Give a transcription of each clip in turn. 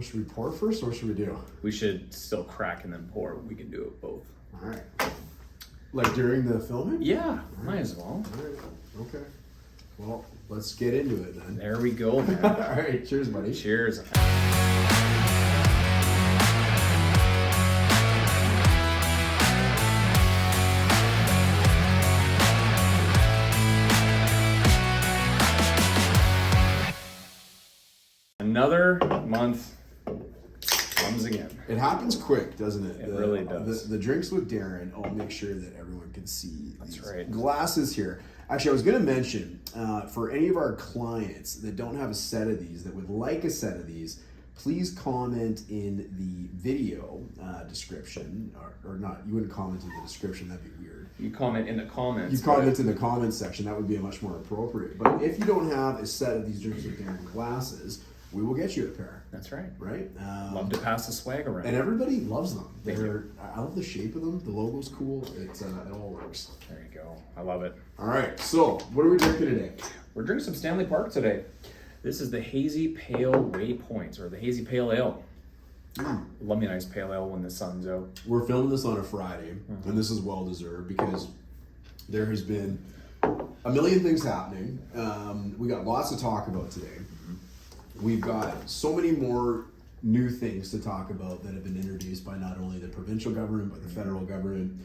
should we pour first, or what should we do? We should still crack and then pour. We can do it both. All right. Like during the filming? Yeah, might as well. All right. Okay. Well, let's get into it then. There we go, man. All right. Cheers, buddy. Cheers. Another month comes again. It happens quick, doesn't it? It really does. The drinks with Darren, I'll make sure that everyone can see That's these right. glasses here. Actually, I was going to mention, for any of our clients that don't have a set of these, that would like a set of these, please comment in the video description, or not, you wouldn't comment in the description, that'd be weird. You comment in the comments. You comment in the comments section, that would be much more appropriate. But if you don't have a set of these drinks with Darren glasses, we will get you a pair. That's right. Right? Love to pass the swag around. And everybody loves them. Thank you. I love the shape of them. The logo's cool. It all works. There you go. I love it. All right. So, what are we drinking today? We're drinking some Stanley Park today. This is the Hazy Pale Waypoint, or the Hazy Pale Ale. Love me a nice pale ale when the sun's out. We're filming this on a Friday, and this is well deserved because there has been a million things happening. We got lots to talk about today. We've got so many more new things to talk about that have been introduced by not only the provincial government but the federal government.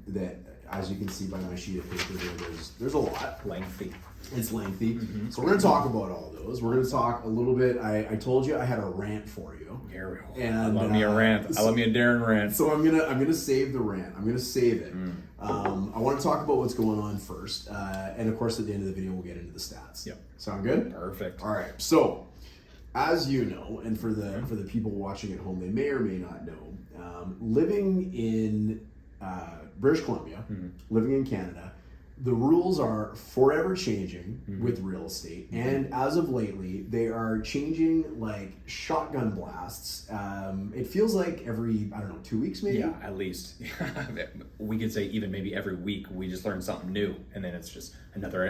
That, as you can see by my sheet of paper here, there's a lot. Lengthy. It's lengthy. So we're going to talk about all those. We're going to talk a little bit. I told you I had a rant for you. Here we go. And, I love me a rant. I love me a Darren rant. So I'm gonna save the rant. I'm gonna save it. I want to talk about what's going on first, and of course at the end of the video we'll get into the stats. Yep. Sound good? Perfect. All right. So, as you know, and for the people watching at home, they may or may not know, living in British Columbia, living in Canada, the rules are forever changing with real estate, and as of lately, they are changing like shotgun blasts. It feels like every, 2 weeks maybe? Yeah, at least. We could say even maybe every week we just learn something new, and then it's just another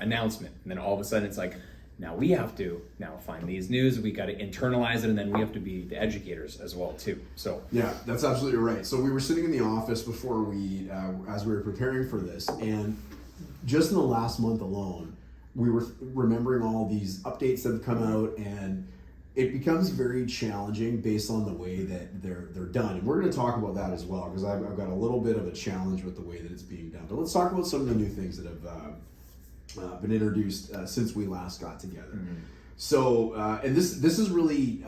announcement, and then all of a sudden it's like, now we have to find these news, we got to internalize it, and then we have to be the educators as well too. So yeah, that's absolutely right. So we were sitting in the office before we, as we were preparing for this, and just in the last month alone, we were remembering all these updates that have come out, and it becomes very challenging based on the way that they're done. And we're going to talk about that as well, because I've got a little bit of a challenge with the way that it's being done. But let's talk about some of the new things that have been introduced since we last got together. So, and this is really,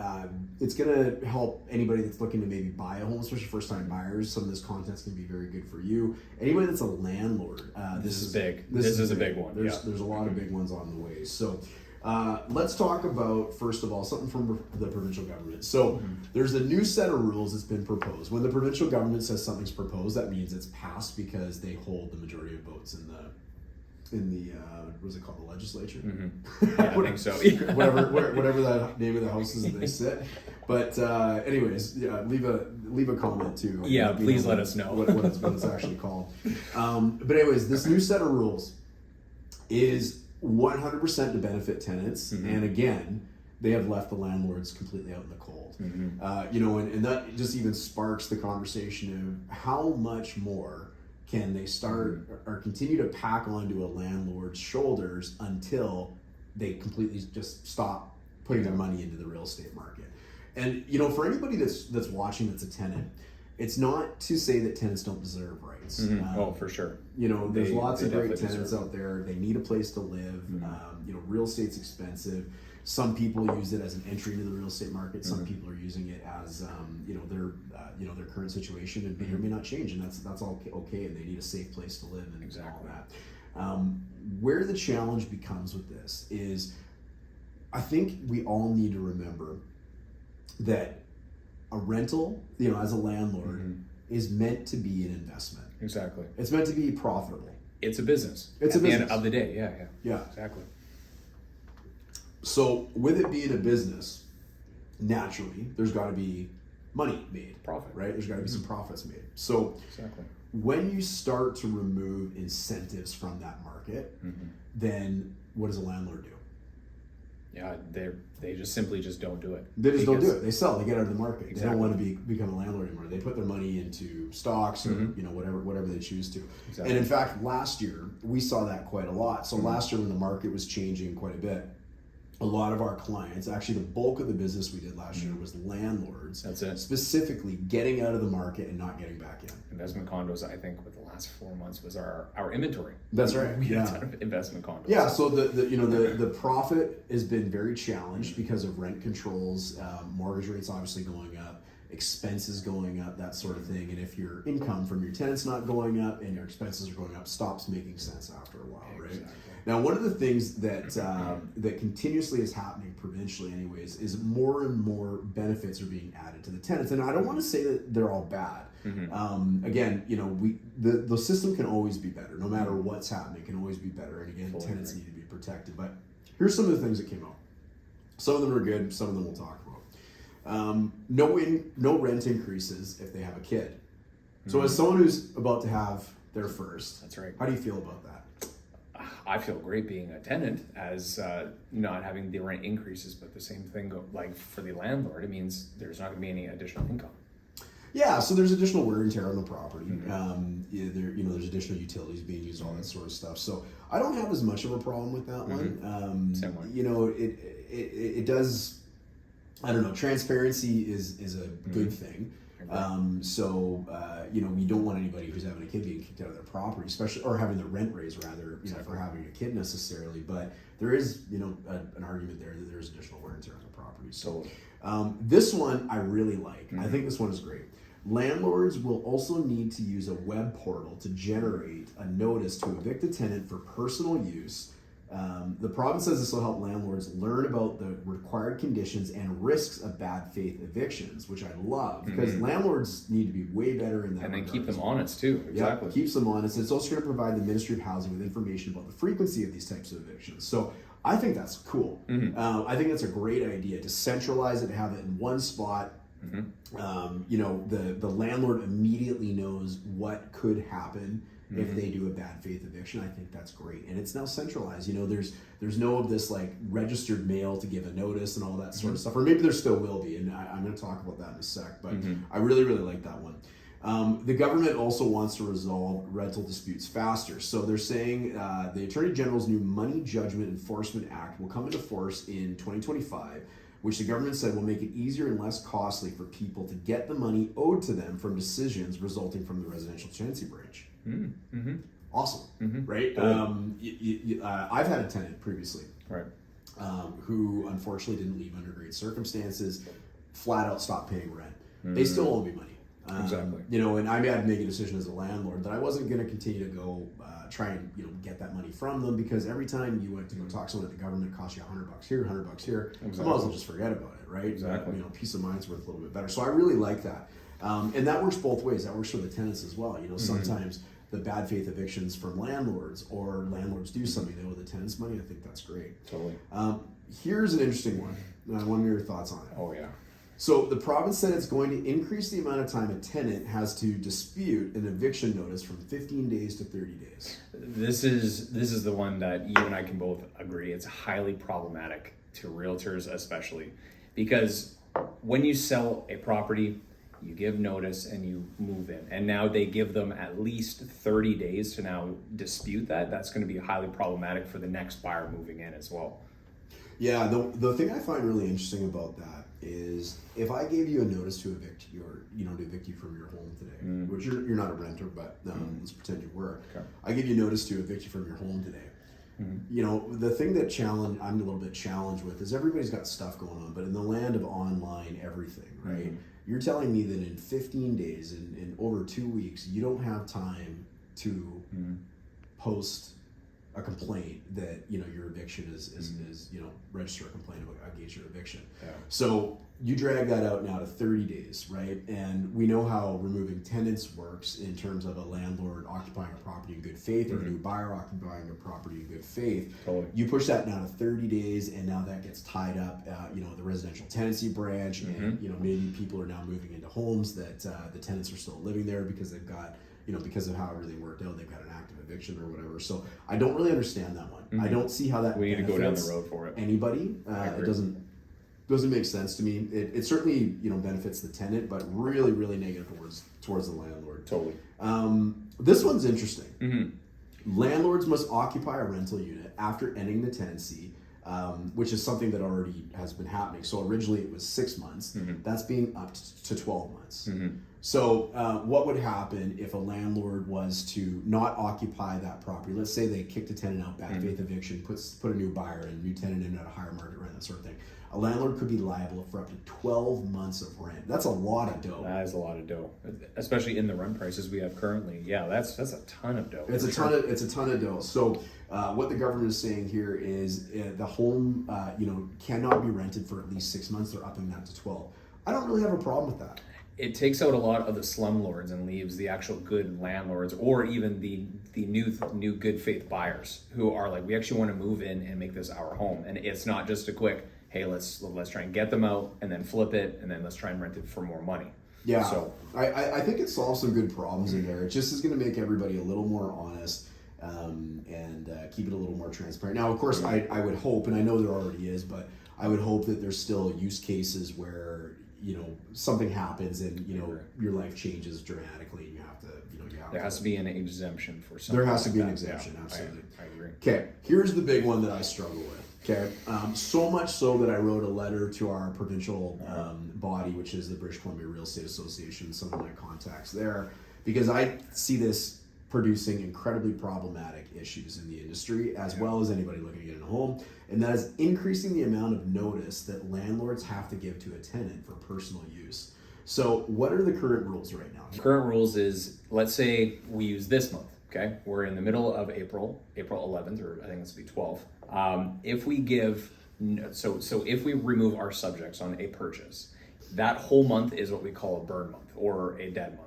it's going to help anybody that's looking to maybe buy a home, especially first-time buyers. Some of this content's going to be very good for you. Anybody that's a landlord, this is big. This is a big one. There's a lot of big ones on the way. So, let's talk about, first of all, something from the provincial government. So, there's a new set of rules that's been proposed. When the provincial government says something's proposed, that means it's passed because they hold the majority of votes in the what's it called, the legislature? Yeah, I think so. whatever that name of the house is that they sit. But anyways, yeah, leave a comment too. Yeah, please let us know what it's actually called. But anyways, this new set of rules is 100% to benefit tenants, and again, they have left the landlords completely out in the cold. And that just even sparks the conversation of how much more can they start or continue to pack onto a landlord's shoulders until they completely just stop putting their money into the real estate market. And for anybody that's watching that's a tenant, it's not to say that tenants don't deserve rights. Oh, for sure. There's lots of great tenants out there. They need a place to live. Real estate's expensive. Some people use it as an entry into the real estate market. Some people are using it as their current situation, and may or may not change, and that's all okay. And they need a safe place to live and all that. Where the challenge becomes with this is, I think we all need to remember that a rental, as a landlord, is meant to be an investment. Exactly. It's meant to be profitable. It's a business. It's at a business. the end of the day. Yeah. Exactly. So with it being a business, naturally, there's got to be money made. Profit. Right? There's got to be some profits made. So exactly. When you start to remove incentives from that market, then what does a landlord do? Yeah, they just simply just don't do it. They just don't do it. They sell. They get out of the market. Exactly. They don't want to become a landlord anymore. They put their money into stocks or whatever they choose to. Exactly. And in fact, last year we saw that quite a lot. So last year when the market was changing quite a bit, a lot of our clients, actually the bulk of the business we did last year was landlords. That's it. Specifically getting out of the market and not getting back in. Investment condos, I think, with the last 4 months was our inventory. That's right. We had a ton of investment condos. Yeah, so the profit has been very challenged because of rent controls, mortgage rates obviously going up, expenses going up, that sort of thing. And if your income from your tenants not going up and your expenses are going up, stops making sense after a while, right? Exactly. Now, one of the things that that continuously is happening provincially, anyways, is more and more benefits are being added to the tenants. And I don't want to say that they're all bad. Again, the system can always be better. No matter what's happening, it can always be better. And again, tenants need to be protected. But here's some of the things that came out. Some of them are good. Some of them we'll talk about. No rent increases if they have a kid. So as someone who's about to have their first, That's right. How do you feel about that? I feel great being a tenant as not having the rent increases, but the same thing like for the landlord, it means there's not going to be any additional income. Yeah, so there's additional wear and tear on the property. There's additional utilities being used, all that sort of stuff. So I don't have as much of a problem with that one. Same one. It does. I don't know. Transparency is a good thing. You don't want anybody who's having a kid being kicked out of their property, especially, or having their rent raised rather, for having a kid necessarily. But there is, an argument there that there's additional wear and tear on the property. So this one I really like. I think this one is great. Landlords will also need to use a web portal to generate a notice to evict a tenant for personal use. The province says this will help landlords learn about the required conditions and risks of bad faith evictions, which I love because landlords need to be way better in that. And then keep them honest too. Exactly. Yeah, keeps them honest. It's also going to provide the Ministry of Housing with information about the frequency of these types of evictions. So I think that's cool. I think that's a great idea to centralize it, to have it in one spot. The landlord immediately knows what could happen if they do a bad faith eviction. I think that's great, and it's now centralized. There's no of this like registered mail to give a notice and all that sort of stuff, or maybe there still will be, and I'm going to talk about that in a sec. But I really like that one. The government also wants to resolve rental disputes faster. So they're saying the Attorney General's new Money Judgment Enforcement Act will come into force in 2025, which the government said will make it easier and less costly for people to get the money owed to them from decisions resulting from the residential tenancy branch. Awesome, right? I've had a tenant previously, right, who unfortunately didn't leave under great circumstances, flat out stopped paying rent. They still owe me money. Exactly. And I had to make a decision as a landlord that I wasn't going to continue to go try and get that money from them, because every time you went to go talk to someone at the government, it cost you $100 here, $100 here. Exactly. I might as well just forget about it, right? Exactly. Peace of mind's worth a little bit better. So I really like that, and that works both ways. That works for the tenants as well. Sometimes the bad faith evictions from landlords, or landlords do something, they owe the tenants money. I think that's great. Totally. Here's an interesting one. I want to hear your thoughts on it. Oh yeah. So the province said it's going to increase the amount of time a tenant has to dispute an eviction notice from 15 days to 30 days. This is the one that you and I can both agree it's highly problematic to realtors, especially because when you sell a property, you give notice and you move in, and now they give them at least 30 days to now dispute that. That's going to be highly problematic for the next buyer moving in as well. Yeah, the thing I find really interesting about that is if I gave you a notice to evict you from your home today, which you're not a renter, but let's pretend you were. Okay. I give you notice to evict you from your home today. The thing that I'm a little bit challenged with is everybody's got stuff going on, but in the land of online everything, right? You're telling me that in 15 days, in over 2 weeks, you don't have time to post a complaint that your eviction is register a complaint against your eviction. Yeah. So you drag that out now to 30 days, right? And we know how removing tenants works in terms of a landlord occupying a property in good faith, or a new buyer occupying a property in good faith. Totally. You push that now to 30 days, and now that gets tied up, the residential tenancy branch, and maybe people are now moving into homes that the tenants are still living there because they've got because of how everything worked out, they've got an active eviction or whatever. So I don't really understand that one. I don't see how that We need to go down the benefits road for it. anybody. It doesn't make sense to me. It certainly benefits the tenant, but really negative towards the landlord. Totally. This one's interesting. Landlords must occupy a rental unit after ending the tenancy, which is something that already has been happening. So originally it was 6 months. That's being upped to 12 months. So what would happen if a landlord was to not occupy that property? Let's say they kicked a tenant out, bad faith eviction, put a new buyer and a new tenant in at a higher market rent, that sort of thing. A landlord could be liable for up to 12 months of rent. That's a lot of dough. That is a lot of dough, especially in the rent prices we have currently. Yeah, that's a ton of dough. It's a ton of dough. So what the government is saying here is the home cannot be rented for at least 6 months. They're upping that to 12. I don't really have a problem with that. It takes out a lot of the slumlords and leaves the actual good landlords, or even the new good faith buyers who are like, we actually want to move in and make this our home. And it's not just a quick, hey, let's try and get them out and then flip it and then let's try and rent it for more money. Yeah, so I think it solves some good problems in there. It just is going to make everybody a little more honest and keep it a little more transparent. Now, of course, I would hope, and I know there already is, but I would hope that there's still use cases where something happens and your life changes dramatically and you have to there has to be an exemption for something. There has to be an that. exemption. Yeah, Absolutely. I agree. Okay, here's the big one that I struggle with. Okay, so much so that I wrote a letter to our provincial body, which is the British Columbia Real Estate Association, some of my contacts there, because I see this producing incredibly problematic issues in the industry, as well as anybody looking to get in a home, and that is increasing the amount of notice that landlords have to give to a tenant for personal use. So what are the current rules right now? Current rules is, let's say we use this month, okay? We're in the middle of April 11th, or I think it's the 12th. If we give, so if we remove our subjects on a purchase, that whole month is what we call a burn month or a dead month.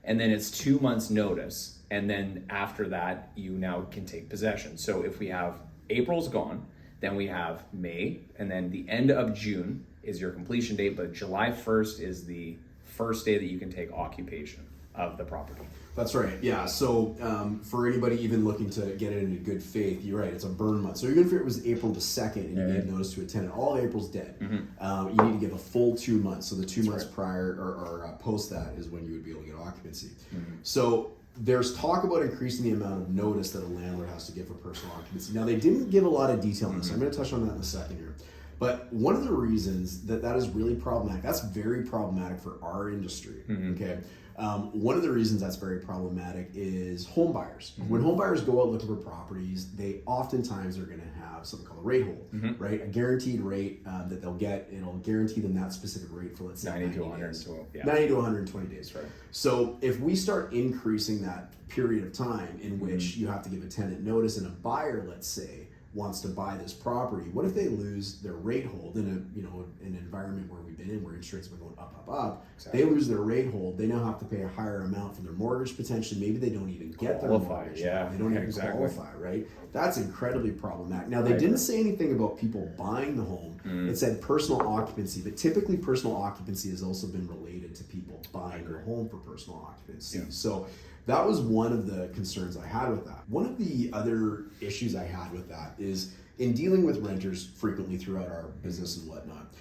And then it's 2 months notice. And then after that, you now can take possession. So if we have April's gone, then we have May, and then the end of June is your completion date, but July 1st is the first day that you can take occupation of the property. That's right. Yeah. So for anybody even looking to get it into good faith, you're right. It's a burn month. So even if it was April the 2nd and you gave notice to a tenant, all of April's dead. You need to give a full 2 months. So the 2 months prior or post that is when you would be able to get occupancy. So there's talk about increasing the amount of notice that a landlord has to give for personal occupancy. Now, they didn't give a lot of detail on this. I'm going to touch on that in a second here. But one of the reasons that is really problematic, that's very problematic for our industry, okay? One of the reasons that's very problematic is home buyers. When home buyers go out looking for properties, they oftentimes are going to have something called a rate hold, right? A guaranteed rate that they'll get. It'll guarantee them that specific rate for, let's say, 90 to 120 days. 90 to 120 days. Right. So if we start increasing that period of time in which you have to give a tenant notice, and a buyer, let's say, wants to buy this property, what if they lose their rate hold in an environment where we've been in, where interest rates have been going up? Exactly. They lose their rate hold. They now have to pay a higher amount for their mortgage potentially. Maybe they don't even get their mortgage. Yeah, they don't even qualify, right? That's incredibly problematic. Now, they didn't say anything about people buying the home. It said personal occupancy, but typically personal occupancy has also been related to people buying their home for personal occupancy. Yeah. So that was one of the concerns I had with that. One of the other issues I had with that is in dealing with renters frequently throughout our business and whatnot,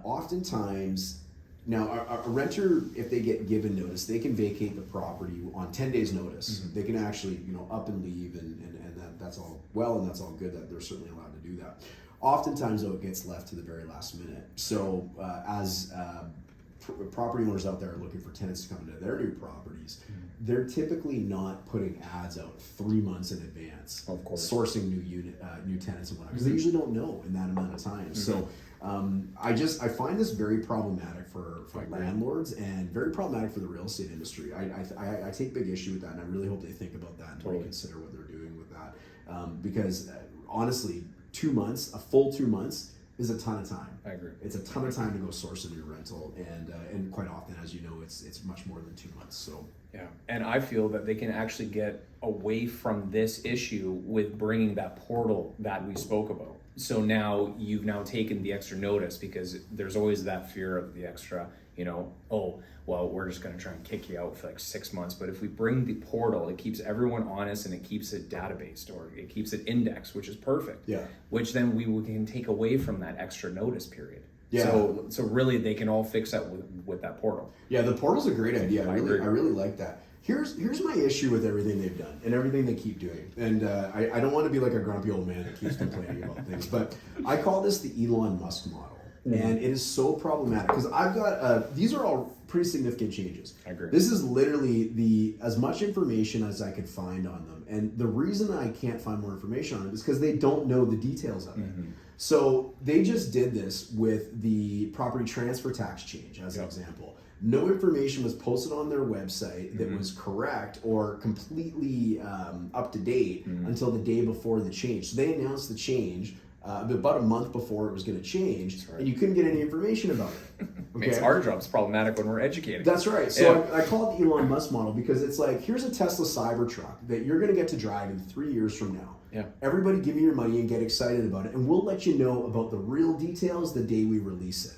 oftentimes, now a renter, if they get given notice, they can vacate the property on 10 days notice. They can actually up and leave, and that's all well, and that's all good, that they're certainly allowed to do that. Oftentimes, though, it gets left to the very last minute. So as property owners out there are looking for tenants to come into their new properties, they're typically not putting ads out 3 months in advance, of course, sourcing new tenants and whatnot, because they usually don't know in that amount of time. So I find this very problematic for landlords and very problematic for the real estate industry. I take big issue with that, and I really hope they think about that and really consider what they're doing with that, because honestly, 2 months, a full 2 months, is a ton of time. I agree. It's a ton of time to go source a new rental, and quite often, as you know, it's much more than 2 months. So yeah, and I feel that they can actually get away from this issue with bringing that portal that we spoke about. So now you've taken the extra notice, because there's always that fear of the extra, you know, oh, well, we're just going to try and kick you out for like 6 months. But if we bring the portal, it keeps everyone honest and it keeps it databased or it keeps it indexed, which is perfect. Yeah. Which then we can take away from that extra notice period. Yeah. So really they can all fix that with that portal. Yeah, the portal's a great idea. I agree. really like that. Here's my issue with everything they've done and everything they keep doing. And I don't want to be like a grumpy old man that keeps complaining about things, but I call this the Elon Musk model. And it is so problematic because I've got, these are all pretty significant changes. I agree. This is literally as much information as I could find on them. And the reason I can't find more information on it is because they don't know the details of it. So they just did this with the property transfer tax change as an example. No information was posted on their website that was correct or completely up to date until the day before the change. So they announced the change about a month before it was going to change, and you couldn't get any information about it. Okay? Makes our jobs problematic when we're educating. That's right. So I call it the Elon Musk model because it's like, here's a Tesla Cybertruck that you're going to get to drive in 3 years from now. Yeah. Everybody give me your money and get excited about it, and we'll let you know about the real details the day we release it.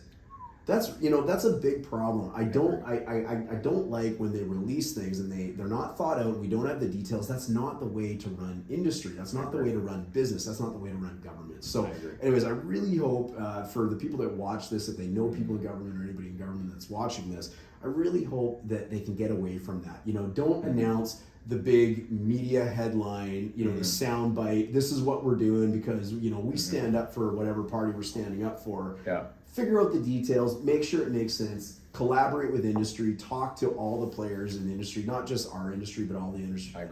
That's a big problem. I don't like when they release things and they're not thought out. We don't have the details. That's not the way to run industry. That's not the way to run business. That's not the way to run government. So, anyways, I really hope for the people that watch this, if they know people in government or anybody in government that's watching this, I really hope that they can get away from that. Don't announce the big media headline, the sound bite. This is what we're doing because we stand up for whatever party we're standing up for. Yeah. Figure out the details, make sure it makes sense, collaborate with industry, talk to all the players in the industry, not just our industry, but all the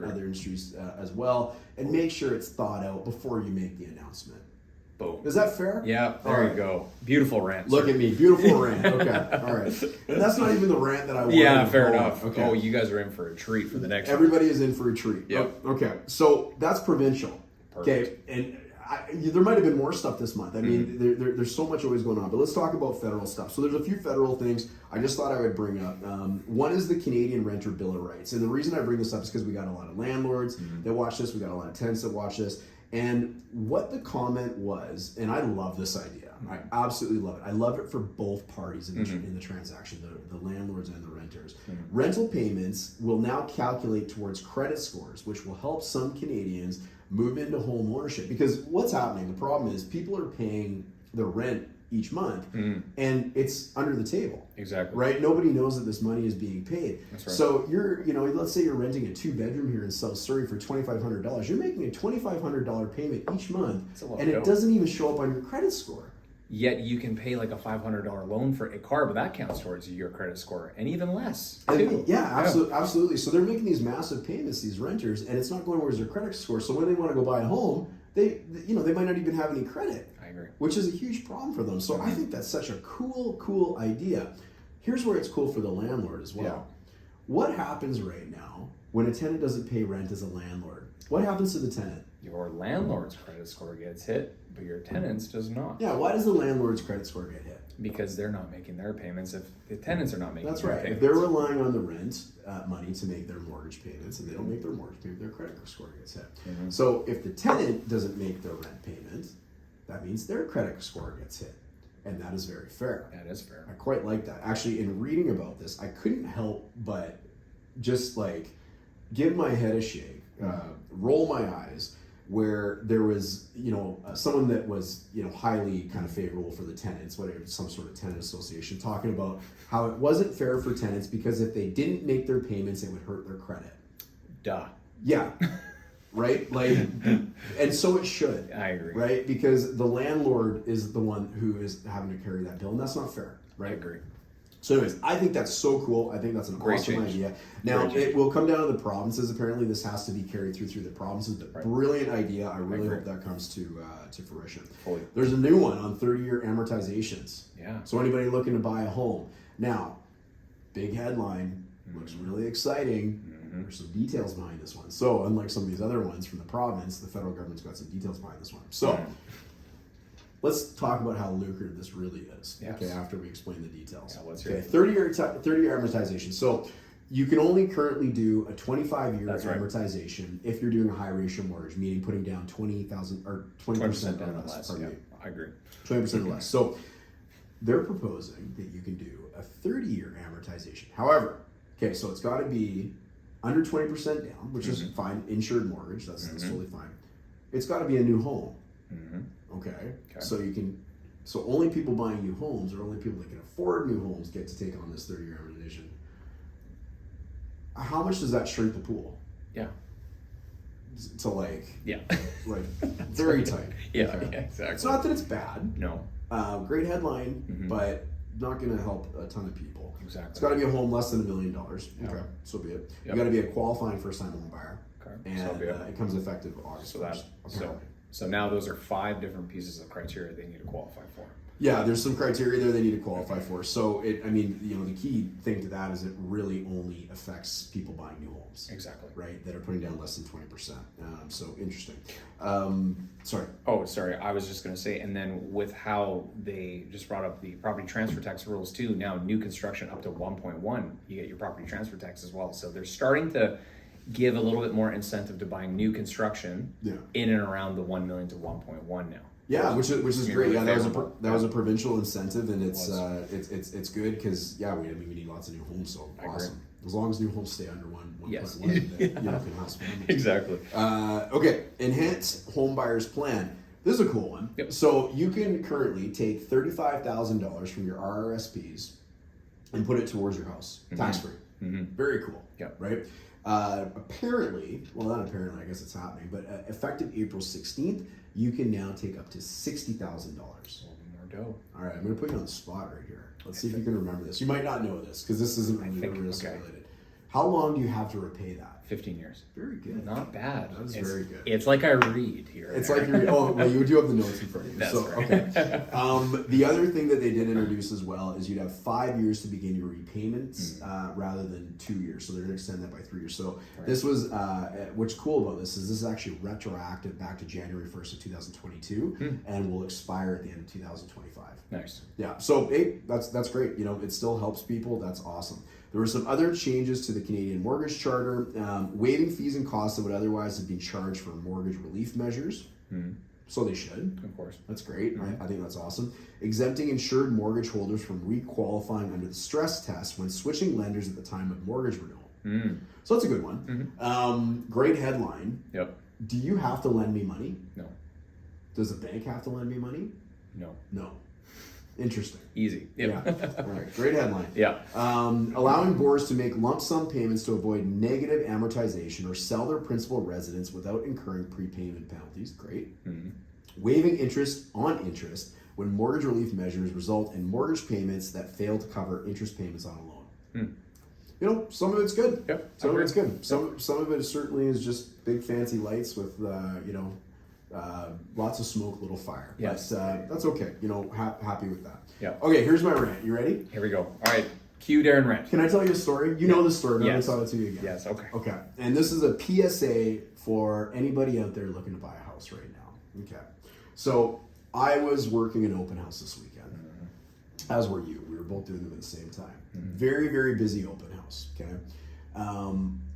other industries as well, and make sure it's thought out before you make the announcement. Boom. Is that fair? Yeah, there you go. Beautiful rant. Look at me, beautiful rant. Okay, all right. And that's not even the rant that I wanted. Yeah, fair enough. Okay. Oh, you guys are in for a treat for the next Everybody is in for a treat. Yep. Okay, so that's Provincial. Perfect. Okay, and there might have been more stuff this month. I mean, there's so much always going on. But let's talk about federal stuff. So there's a few federal things I just thought I would bring up. One is the Canadian Renter Bill of Rights. And the reason I bring this up is because we got a lot of landlords that watch this. We got a lot of tenants that watch this. And what the comment was, and I love this idea. I absolutely love it. I love it for both parties in the transaction, the landlords and the renters. Rental payments will now calculate towards credit scores, which will help some Canadians move into home ownership. Because what's happening, the problem is people are paying their rent each month and it's under the table. Exactly. Right? Nobody knows that this money is being paid. That's right. So let's say you're renting a 2-bedroom here in South Surrey for $2,500. You're making a $2,500 payment each month and it doesn't even show up on your credit score. Yet you can pay like a $500 loan for a car, but that counts towards your credit score, and even less too. Absolutely. So they're making these massive payments, these renters, and it's not going towards their credit score. So when they want to go buy a home, they might not even have any credit. I agree. Which is a huge problem for them. So I think that's such a cool idea. Here's where it's cool for the landlord as well. Yeah. What happens right now when a tenant doesn't pay rent as a landlord? What happens to the tenant? Your landlord's credit score gets hit, but your tenant's does not. Yeah, why does the landlord's credit score get hit? Because they're not making their payments if the tenants are not making That's their right. payments. If they're relying on the rent money to make their mortgage payments and they don't make their mortgage payment, their credit score gets hit. So if the tenant doesn't make their rent payment, that means their credit score gets hit. And that is very fair. That is fair. I quite like that. Actually, in reading about this, I couldn't help but just like give my head a shake, roll my eyes, where there was, someone that was, highly kind of favorable for the tenants, whatever, some sort of tenant association, talking about how it wasn't fair for tenants because if they didn't make their payments, it would hurt their credit. Duh. Yeah. Right? Like, and so it should. I agree. Right? Because the landlord is the one who is having to carry that bill, and that's not fair. Right? I agree. So anyways, I think that's so cool. I think that's an awesome idea. Now, it will come down to the provinces. Apparently, this has to be carried through the provinces. But brilliant idea. I really hope that comes to fruition. Fully. There's a new one on 30-year amortizations. Yeah. So anybody looking to buy a home. Now, big headline. Looks really exciting. There's some details behind this one. So unlike some of these other ones from the province, the federal government's got some details behind this one. So let's talk about how lucrative this really is. Yes. Okay, after we explain the details. Yeah, let's hear it. 30-year amortization. So you can only currently do a 25-year amortization if you're doing a high ratio mortgage, meaning putting down 20,000 or 20% or less. I agree. 20% or less. So they're proposing that you can do a 30-year amortization. However, okay, so it's got to be under 20% down, which is fine. Insured mortgage, that's totally fine. It's got to be a new home. Okay, so so only people buying new homes, or only people that can afford new homes, get to take on this 30-year amortization. How much does that shrink the pool? Yeah. To like Yeah. like very tight. Yeah, Okay. yeah, exactly. It's not that it's bad. No. Great headline, but not going to help a ton of people. Exactly. It's got to be a home less than $1 million. Yeah. Okay, so be it. Yep. You got to be a qualifying first-time home buyer. Okay. And So be it. it comes effective August So that 1st. so now those are 5 different pieces of criteria they need to qualify for. Yeah, there's some criteria there they need to qualify for. So the key thing to that is it really only affects people buying new homes. Exactly. Right, that are putting down less than 20%. So interesting. Sorry. Oh, sorry. I was just going to say, and then with how they just brought up the property transfer tax rules too. Now, new construction up to 1.1, you get your property transfer tax as well. So they're starting to give a little bit more incentive to buying new construction in and around the 1 million to 1.1 now. Yeah, which is great. Yeah, favorable. that was a provincial incentive, and it's good because we need lots of new homes. So awesome. As long as new homes stay under 1.1, Yes. then, can house families. Exactly. Okay, enhanced home buyers plan. This is a cool one. Yep. So you can currently take $35,000 from your RRSPs and put it towards your house, tax free. Very cool. Yep. Right. Apparently, well, not apparently, I guess it's happening, but effective April 16th, you can now take up to $60,000. More dough. All right, I'm going to put you on the spot right here. Let's see if you can remember this. You might not know this because this isn't really real estate related. How long do you have to repay that? 15 years. Very good. Not bad. That was very good. It's like I read here. It's like you do have the notes in front of you. That's so right. Okay. The other thing that they did introduce as well is you'd have 5 years to begin your repayments rather than 2 years. So they're going to extend that by 3 years. So this was what's cool about this is actually retroactive back to January 1st of 2022 and will expire at the end of 2025. Nice. Yeah. So hey, that's great. It still helps people. That's awesome. There were some other changes to the Canadian Mortgage Charter, waiving fees and costs that would otherwise have been charged for mortgage relief measures. So they should. Of course. That's great. I think that's awesome. Exempting insured mortgage holders from requalifying under the stress test when switching lenders at the time of mortgage renewal. So that's a good one. Great headline. Yep. Do you have to lend me money? No. Does a bank have to lend me money? No. No. Interesting. Easy. Yep. Yeah. All right. Great headline. Yeah. Allowing borrowers to make lump sum payments to avoid negative amortization or sell their principal residence without incurring prepayment penalties. Great. Waiving interest on interest when mortgage relief measures result in mortgage payments that fail to cover interest payments on a loan. Some of it's good. Yep. Some of it's good. Some of it certainly is just big fancy lights with lots of smoke, little fire. Yes. But that's okay. Happy with that. Yeah. Okay, here's my rant. You ready? Here we go. All right. Cue Darren Rant. Can I tell you a story? You know the story, but Yes. I'm going to tell it to you again. Yes. Okay. Okay. And this is a PSA for anybody out there looking to buy a house right now. Okay. So I was working an open house this weekend, as were you. We were both doing them at the same time. Very, very busy open house. Okay.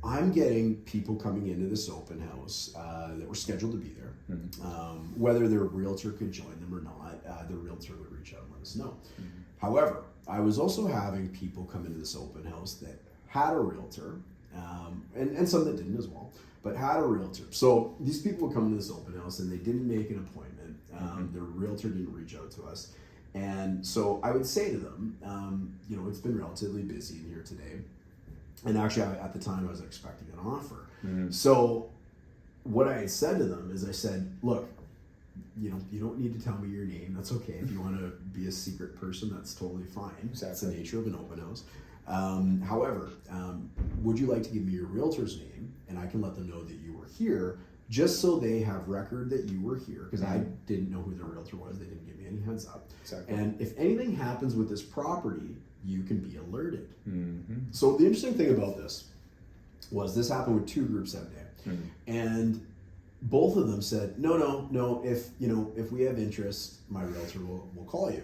I'm getting people coming into this open house that were scheduled to be there. Whether their realtor could join them or not, the realtor would reach out and let us know. However, I was also having people come into this open house that had a realtor, and some that didn't as well, but had a realtor. So these people would come into this open house and they didn't make an appointment. Their realtor didn't reach out to us. And so I would say to them, it's been relatively busy in here today. And actually, at the time, I was expecting an offer. So what I had said to them is I said, look, you don't need to tell me your name. That's okay. If you want to be a secret person, that's totally fine. Exactly. It's the nature of an open house. However, would you like to give me your realtor's name? And I can let them know that you were here, just so they have record that you were here, because I didn't know who the realtor was. They didn't give me any heads up. Exactly. And if anything happens with this property, you can be alerted. So the interesting thing about this was this happened with 2 groups that day. And both of them said, no, if we have interest, my realtor will call you.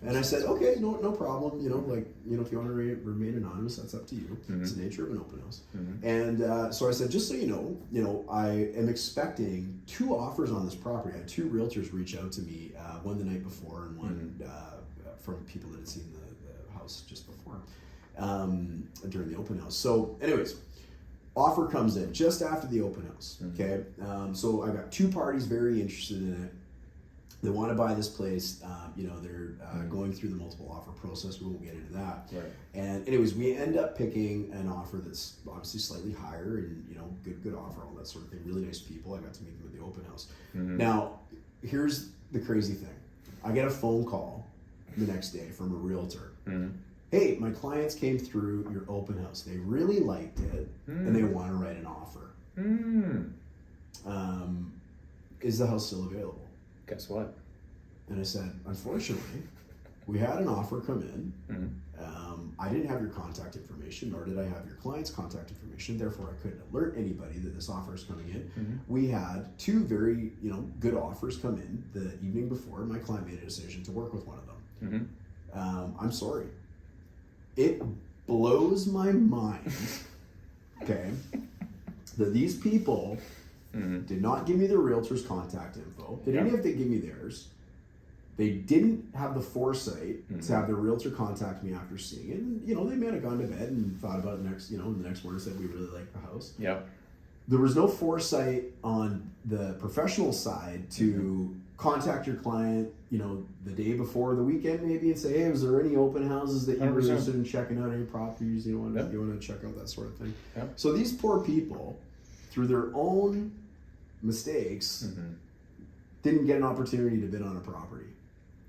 And I said, okay, no problem. If you want to remain anonymous, that's up to you. It's the nature of an open house. And so I said, just so you know, I am expecting 2 offers on this property. I had 2 realtors reach out to me, one the night before and one from people that had seen the house just before. during the open house. So anyways, offer comes in just after the open house. Okay. So I got two parties very interested in it. They want to buy this place. They're going through the multiple offer process. We won't get into that. Right. And anyways, we end up picking an offer that's obviously slightly higher and, good offer, all that sort of thing. Really nice people. I got to meet them at the open house. Now, here's the crazy thing. I get a phone call the next day from a realtor. Hey, my clients came through your open house. They really liked it and they want to write an offer. Is the house still available? Guess what? And I said, unfortunately, we had an offer come in. I didn't have your contact information, nor did I have your client's contact information. Therefore, I couldn't alert anybody that this offer is coming in. We had two very, good offers come in the evening before. My client made a decision to work with one of them. I'm sorry. It blows my mind, okay, that these people did not give me the realtor's contact info. They didn't have to give me theirs. They didn't have the foresight to have their realtor contact me after seeing it. And, they may have gone to bed and thought about it the next morning said we really like the house. Yep. There was no foresight on the professional side to contact your client, the day before the weekend maybe and say, hey, was there any open houses that you were 100%. interested in checking out, any properties you want to check out, that sort of thing. So these poor people, through their own mistakes, didn't get an opportunity to bid on a property.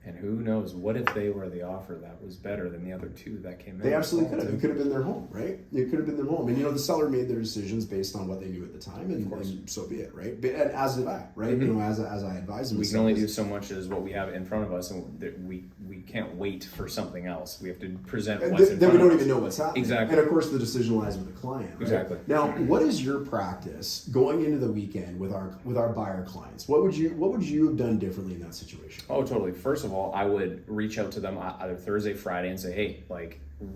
And who knows, what if they were the offer that was better than the other two that came in? They absolutely could have. It could have been their home, right? It could have been their home. And, the seller made their decisions based on what they knew at the time, and so be it, right? But, and as did I, right? As I advised them. We can only do so much as what we have in front of us, and we can't wait for something else. We have to present what's in front of us. Then we don't even know what's happening. Exactly. And, of course, the decision lies with the client. Right? Exactly. Now, what is your practice going into the weekend with our buyer clients? What would you have done differently in that situation? Oh, totally. First of all, I would reach out to them either Thursday, Friday, and say, hey,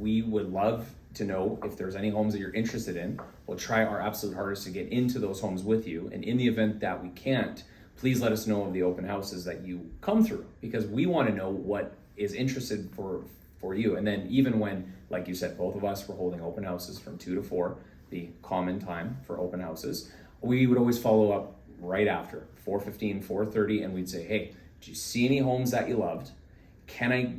we would love to know if there's any homes that you're interested in. We'll try our absolute hardest to get into those homes with you. And in the event that we can't, please let us know of the open houses that you come through, because we want to know what is interested for you. And then even when, like you said, both of us were holding open houses from 2 to 4, the common time for open houses, we would always follow up right after 4:15, 4:30, and we'd say, hey, did you see any homes that you loved? Can I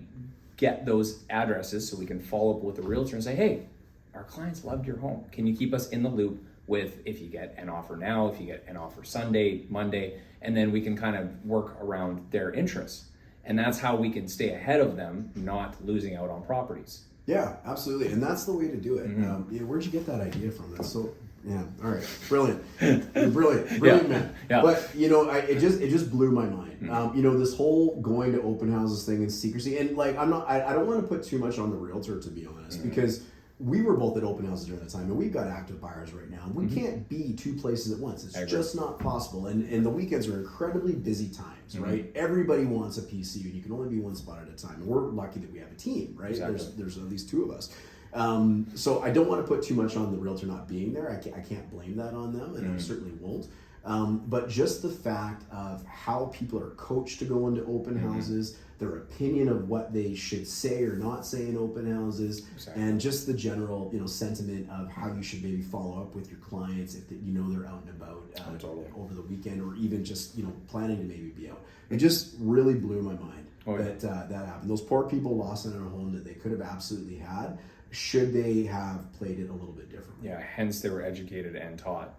get those addresses so we can follow up with the realtor and say, hey, our clients loved your home. Can you keep us in the loop with if you get an offer now, if you get an offer Sunday, Monday, and then we can kind of work around their interests. And that's how we can stay ahead of them, not losing out on properties. Yeah, absolutely. And that's the way to do it. Where'd you get that idea from? That's so... Yeah. All right. Brilliant. You're brilliant, man. Yeah. But it just blew my mind. This whole going to open houses thing and secrecy, and I don't want to put too much on the realtor, to be honest, because we were both at open houses during the time, and we've got active buyers right now. We can't be two places at once. It's just not possible. And the weekends are incredibly busy times, right? Everybody wants a PC, and you can only be one spot at a time. And we're lucky that we have a team, right? Exactly. There's at least two of us. So I don't want to put too much on the realtor not being there. I can't blame that on them, and I certainly won't. But just the fact of how people are coached to go into open houses, their opinion of what they should say or not say in open houses, and just the general, sentiment of how you should maybe follow up with your clients if they're out and about over the weekend, or even just planning to maybe be out. It just really blew my mind that happened. Those poor people lost out on a home that they could have absolutely had, should they have played it a little bit differently. Yeah, hence they were educated and taught,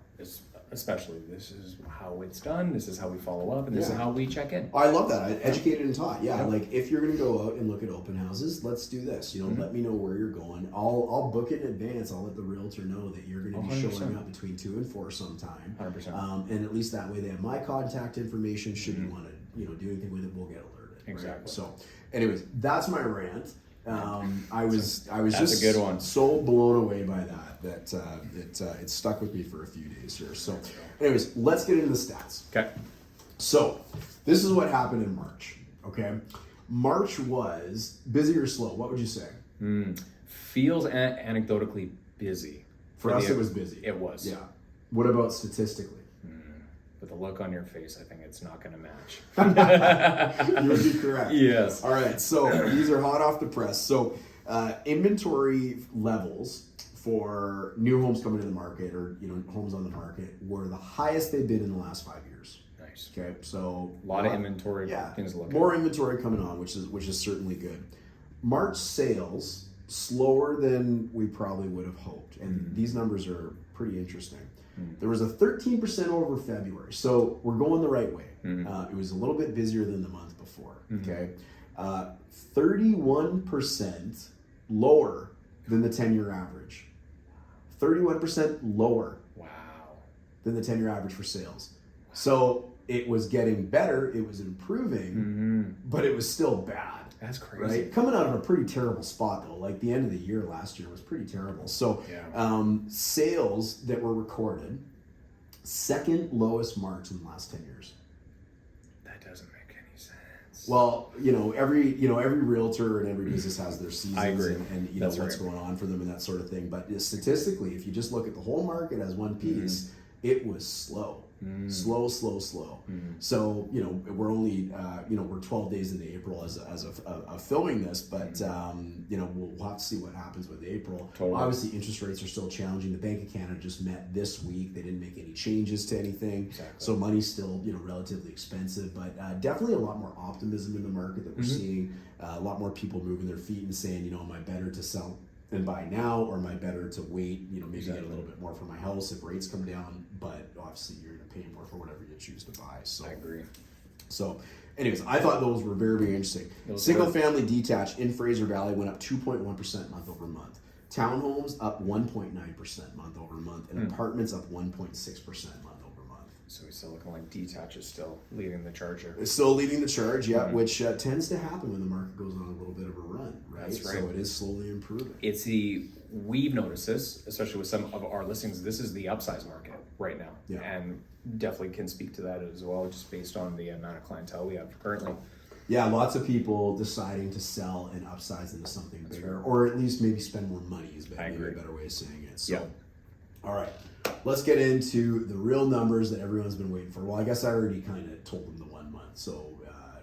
especially this is how it's done, this is how we follow up, and this is how we check in. I love that. Educated and taught. Yeah, if you're going to go out and look at open houses, let's do this. Let me know where you're going. I'll book it in advance. I'll let the realtor know that you're going to be 100%. showing up between 2 and 4 sometime. 100%. And at least that way they have my contact information. Should you want to do anything with it, we'll get alerted. Exactly. Right? So, anyways, that's my rant. I was That's just a good one. so blown away by that it stuck with me for a few days here. So, anyways, let's get into the stats. Okay. So, this is what happened in March. Okay, March was busy or slow? What would you say? Feels anecdotally busy. For us, it was busy. It was. Yeah. What about statistically? With the look on your face, I think it's not going to match. You would be correct. Yes. All right, so these are hot off the press. So inventory levels for new homes coming to the market, or homes on the market, were the highest they've been in the last 5 years. Nice. Okay, so A lot of inventory. Yeah, Things to look more at. inventory coming on, which is certainly good. March sales slower than we probably would have hoped, and these numbers are pretty interesting. There was a 13% over February, so we're going the right way. It was a little bit busier than the month before. Okay, 31% lower than the 10-year average. 31% lower Wow. than the 10-year average for sales. So it was getting better, it was improving, but it was still bad. That's crazy. Right? Coming out of a pretty terrible spot, though. Like the end of the year last year was pretty terrible. So sales that were recorded, second lowest March in the last 10 years. That doesn't make any sense. Well, every realtor and every business has their seasons. I agree. And That's what's right. going on for them and that sort of thing. But statistically, if you just look at the whole market as one piece, it was slow. Slow. So, we're only, we're 12 days into April as of filming this, but, we'll have to see what happens with April. Totally. Obviously, interest rates are still challenging. The Bank of Canada just met this week. They didn't make any changes to anything. Exactly. So money's still, relatively expensive, but definitely a lot more optimism in the market that we're seeing. A lot more people moving their feet and saying, am I better to sell and buy now, or am I better to wait, maybe get a little bit more for my house if rates come down, but obviously you're going to pay more for whatever you choose to buy. So I agree. So anyways, I thought those were very, very interesting. Single family detached in Fraser Valley went up 2.1% month over month. Townhomes up 1.9% month over month, and apartments up 1.6% month over month. So we're still looking like detach is still leading the charge here. It's still leading the charge, which tends to happen when the market goes on a little bit of a run, right? That's right. So it is slowly improving. We've noticed this, especially with some of our listings. This is the upsize market right now, and definitely can speak to that as well, just based on the amount of clientele we have currently. Yeah, lots of people deciding to sell and upsize into something bigger, or at least maybe spend more money is maybe a better way of saying it. So, all right, let's get into the real numbers that everyone's been waiting for. Well, I guess I already kind of told them the 1 month, so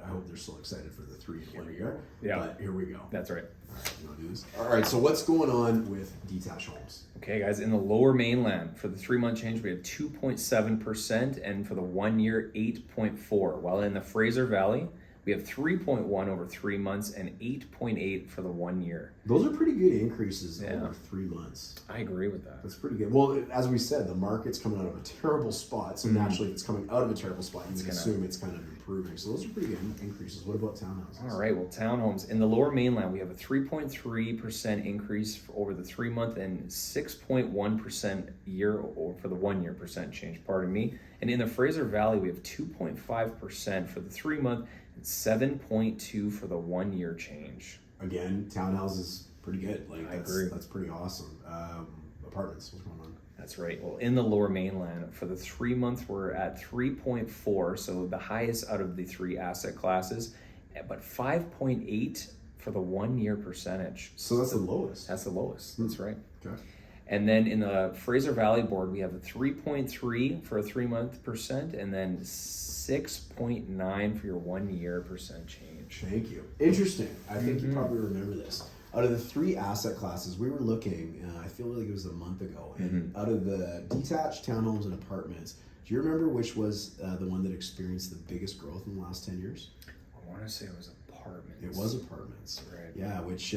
I hope they're still excited for the 3 and 1 year. Yeah, but here we go. That's right. All right, you want to do this? All right, so what's going on with detached homes? Okay, guys, in the lower mainland, for the 3-month change, we have 2.7%, and for the 1 year, 8.4%. While in the Fraser Valley, we have 3.1 over 3 months and 8.8 for the 1 year. Those are pretty good increases over 3 months. I agree with that. That's pretty good. Well, as we said, the market's coming out of a terrible spot, so naturally, if it's coming out of a terrible spot, you can assume it's kind of improving. So those are pretty good increases. What about townhouses? All right, well, townhomes. In the lower mainland, we have a 3.3% increase over the 3 month and 6.1% year for the 1 year percent change, pardon me. And in the Fraser Valley, we have 2.5% for the 3 month and 7.2% for the 1 year change. Again, townhouses, pretty good. I agree. That's pretty awesome. Apartments, what's going on? That's right. Well, in the lower mainland, for the 3 month, we're at 3.4, so the highest out of the 3 asset classes, but 5.8 for the 1 year percentage. So that's the lowest. That's the lowest. That's right. Okay. And then in the Fraser Valley board, we have a 3.3 for a 3 month percent, and then 6.9 for your 1 year percent change. Thank you. Interesting. I think you probably remember this. Out of the 3 asset classes, we were looking, I feel like it was a month ago, and out of the detached townhomes and apartments, do you remember which was the one that experienced the biggest growth in the last 10 years? I want to say it was apartments. It was apartments. Right. Yeah, which,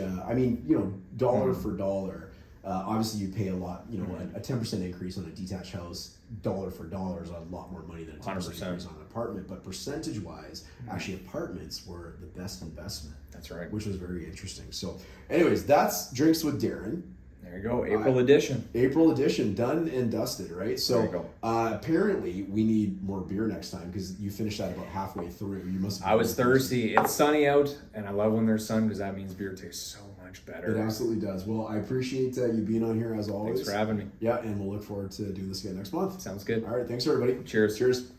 dollar for dollar. Obviously, you pay a lot, a 10% increase on a detached house, dollar for dollar is a lot more money than a 10% 100%. increase on an apartment. But percentage-wise, actually, apartments were the best investment. That's right. Which was very interesting. So, anyways, that's Drinks with Darren. There you go, April edition. April edition, done and dusted, right? So, There you go. Apparently, we need more beer next time because you finished that about halfway through. You must. I was thirsty. It's sunny out, and I love when there's sun because that means beer tastes so much better. It absolutely does. Well, I appreciate you being on here as always. Thanks for having me. Yeah, and we'll look forward to doing this again next month. Sounds good. All right, thanks everybody. Cheers. Cheers.